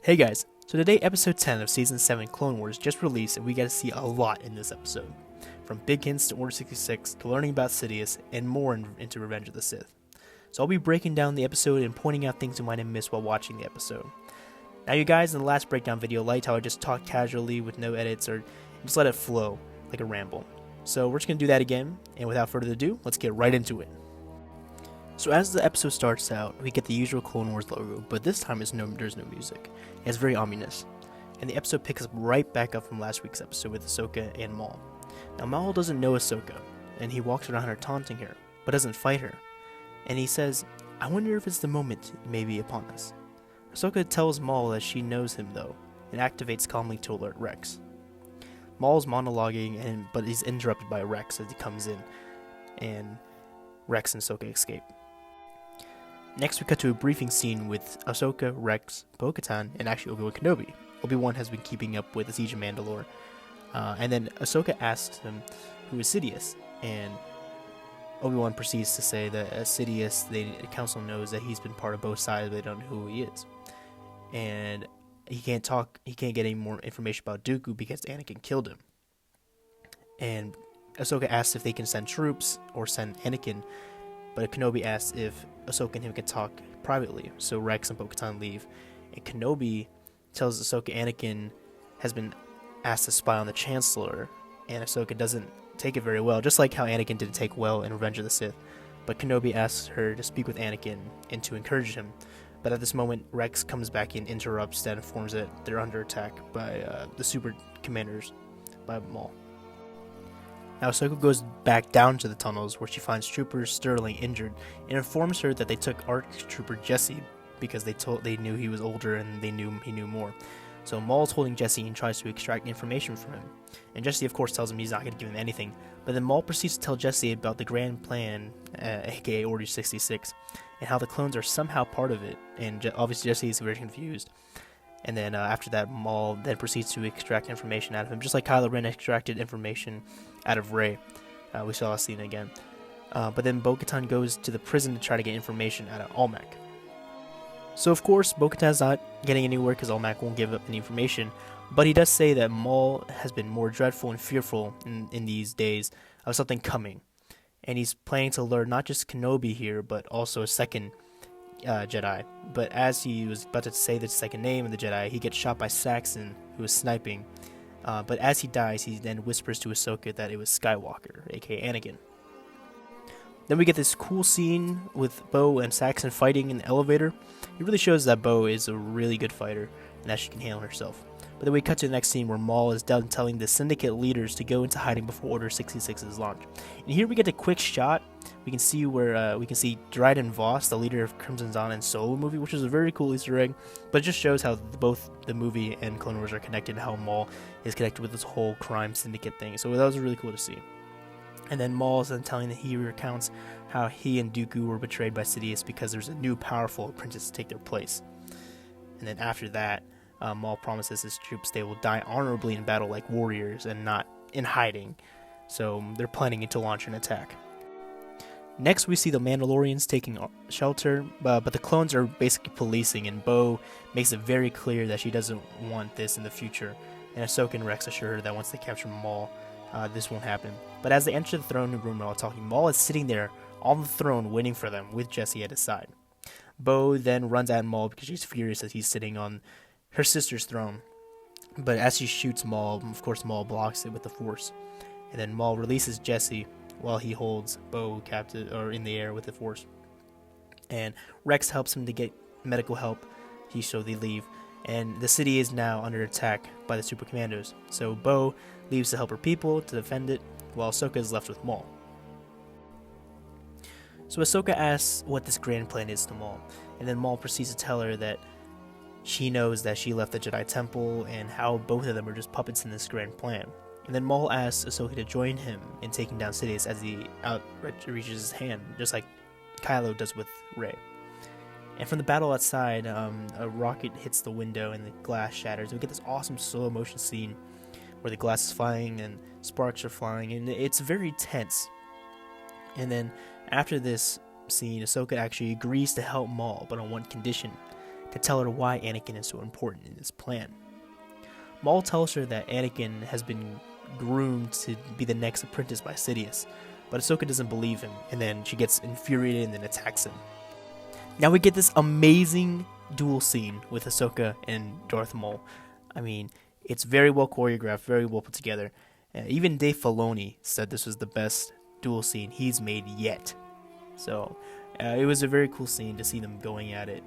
Hey guys, so today episode 10 of season 7 Clone Wars just released and we got to see a lot in this episode. From big hints to Order 66 to learning about Sidious and more into Revenge of the Sith. So I'll be breaking down the episode and pointing out things you might have missed while watching the episode. Now you guys in the last breakdown video liked how I just talked casually with no edits or just let it flow like a ramble. So we're just going to do that again, and without further ado, let's get right into it. So as the episode starts out, we get the usual Clone Wars logo, but this time there's no music. It's very ominous. And the episode picks up right back up from last week's episode with Ahsoka and Maul. Now Maul doesn't know Ahsoka, and he walks around her taunting her, but doesn't fight her. And he says, "I wonder if it's the moment may be upon us." Ahsoka tells Maul that she knows him though, and activates calmly to alert Rex. Maul's monologuing, but he's interrupted by Rex as he comes in, and Rex and Ahsoka escape. Next, we cut to a briefing scene with Ahsoka, Rex, Bo-Katan, and actually Obi-Wan Kenobi. Obi-Wan has been keeping up with the Siege of Mandalore. And then Ahsoka asks him who is Sidious, and Obi-Wan proceeds to say that Sidious, the council knows that he's been part of both sides, but they don't know who he is. And he can't get any more information about Dooku because Anakin killed him. And Ahsoka asks if they can send troops or send Anakin, but Kenobi asks if Ahsoka and him can talk privately, so Rex and Bo-Katan leave, and Kenobi tells Ahsoka Anakin has been asked to spy on the Chancellor, and Ahsoka doesn't take it very well, just like how Anakin didn't take well in Revenge of the Sith, but Kenobi asks her to speak with Anakin and to encourage him, but at this moment Rex comes back and interrupts and informs that they're under attack by the Super Commanders, by Maul. Now Ahsoka goes back down to the tunnels where she finds Trooper Sterling injured and informs her that they took ARC Trooper Jesse because they knew he was older and he knew more. So Maul's holding Jesse and tries to extract information from him. And Jesse of course tells him he's not going to give him anything, but then Maul proceeds to tell Jesse about the grand plan, aka Order 66, and how the clones are somehow part of it, and obviously Jesse is very confused. And then after that, Maul then proceeds to extract information out of him, just like Kylo Ren extracted information out of Rey. We saw a scene again. But then Bo-Katan goes to the prison to try to get information out of Almec. So of course, Bo-Katan's not getting anywhere because Almec won't give up any information, but he does say that Maul has been more dreadful and fearful in these days of something coming. And he's planning to lure not just Kenobi here, but also a second Jedi. But as he was about to say the second name of the Jedi, he gets shot by Saxon, who was sniping. But as he dies, he then whispers to Ahsoka that it was Skywalker, aka Anakin. Then we get this cool scene with Bo and Saxon fighting in the elevator. It really shows that Bo is a really good fighter and that she can handle herself. But then we cut to the next scene where Maul is done telling the Syndicate leaders to go into hiding before Order 66's launch. And here we get a quick shot. We can see where we can see Dryden Voss, the leader of Crimson Dawn and Solo movie, which is a very cool Easter egg. But it just shows how both the movie and Clone Wars are connected, and how Maul is connected with this whole crime syndicate thing. So that was really cool to see. And then Maul is then telling that he recounts how he and Dooku were betrayed by Sidious because there's a new powerful apprentice to take their place. And then after that, Maul promises his troops they will die honorably in battle like warriors and not in hiding. So they're planning to launch an attack. Next, we see the Mandalorians taking shelter, but the clones are basically policing, and Bo makes it very clear that she doesn't want this in the future. And Ahsoka and Rex assure her that once they capture Maul, this won't happen. But as they enter the throne room while talking, Maul is sitting there on the throne waiting for them with Jesse at his side. Bo then runs at Maul because she's furious that he's sitting on her sister's throne. But as she shoots Maul, of course Maul blocks it with the Force. And then Maul releases Jesse while he holds Bo captive or in the air with the Force. And Rex helps him to get medical help. So they leave. And the city is now under attack by the Super Commandos. So Bo leaves to help her people to defend it, while Ahsoka is left with Maul. So Ahsoka asks what this grand plan is to Maul, and then Maul proceeds to tell her that she knows that she left the Jedi Temple and how both of them are just puppets in this grand plan. And then Maul asks Ahsoka to join him in taking down Sidious as he outreaches his hand, just like Kylo does with Rey. And from the battle outside, a rocket hits the window and the glass shatters. We get this awesome slow motion scene where the glass is flying and sparks are flying, and it's very tense. And then after this scene, Ahsoka actually agrees to help Maul, but on one condition: to tell her why Anakin is so important in his plan. Maul tells her that Anakin has been groomed to be the next apprentice by Sidious, but Ahsoka doesn't believe him, and then she gets infuriated and then attacks him. Now we get this amazing duel scene with Ahsoka and Darth Maul. I mean, it's very well choreographed, very well put together. Even Dave Filoni said this was the best duel scene he's made yet. So it was a very cool scene to see them going at it.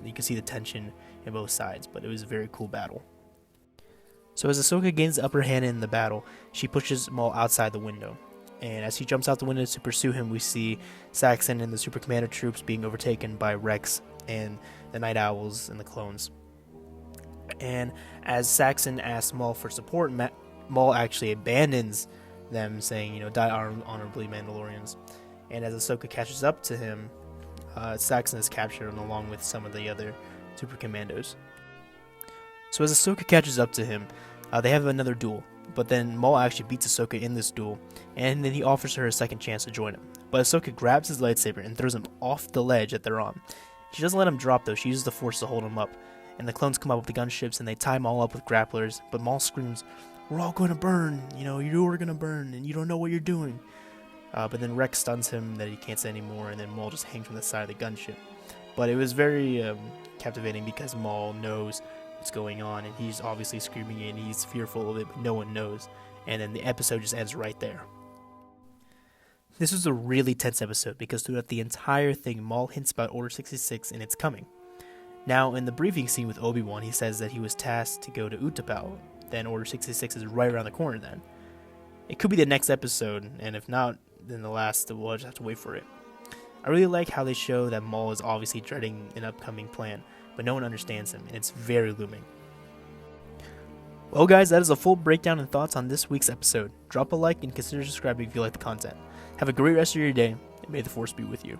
You can see the tension in both sides, but it was a very cool battle. So as Ahsoka gains the upper hand in the battle, she pushes Maul outside the window. And as he jumps out the window to pursue him, we see Saxon and the Super Commander troops being overtaken by Rex and the Night Owls and the clones. And as Saxon asks Maul for support, Maul actually abandons them, saying, die honorably, Mandalorians. And as Ahsoka catches up to him, Saxon is captured along with some of the other Super Commandos. So as Ahsoka catches up to him, they have another duel. But then Maul actually beats Ahsoka in this duel, and then he offers her a second chance to join him. But Ahsoka grabs his lightsaber and throws him off the ledge that they're on. She doesn't let him drop though, she uses the Force to hold him up. And the clones come up with the gunships and they tie Maul up with grapplers, but Maul screams, "We're all going to burn, you are going to burn, and you don't know what you're doing." But then Rex stuns him that he can't say anymore, and then Maul just hangs from the side of the gunship. But it was very captivating because Maul knows what's going on, and he's obviously screaming and he's fearful of it, but no one knows. And then the episode just ends right there. This was a really tense episode because throughout the entire thing, Maul hints about Order 66 and its coming. Now, in the briefing scene with Obi-Wan, he says that he was tasked to go to Utapau. Then Order 66 is right around the corner then. It could be the next episode, and if not, then the last, we'll just have to wait for it. I really like how they show that Maul is obviously dreading an upcoming plan, but no one understands him, and it's very looming. Well guys, that is a full breakdown and thoughts on this week's episode. Drop a like and consider subscribing if you like the content. Have a great rest of your day, and may the Force be with you.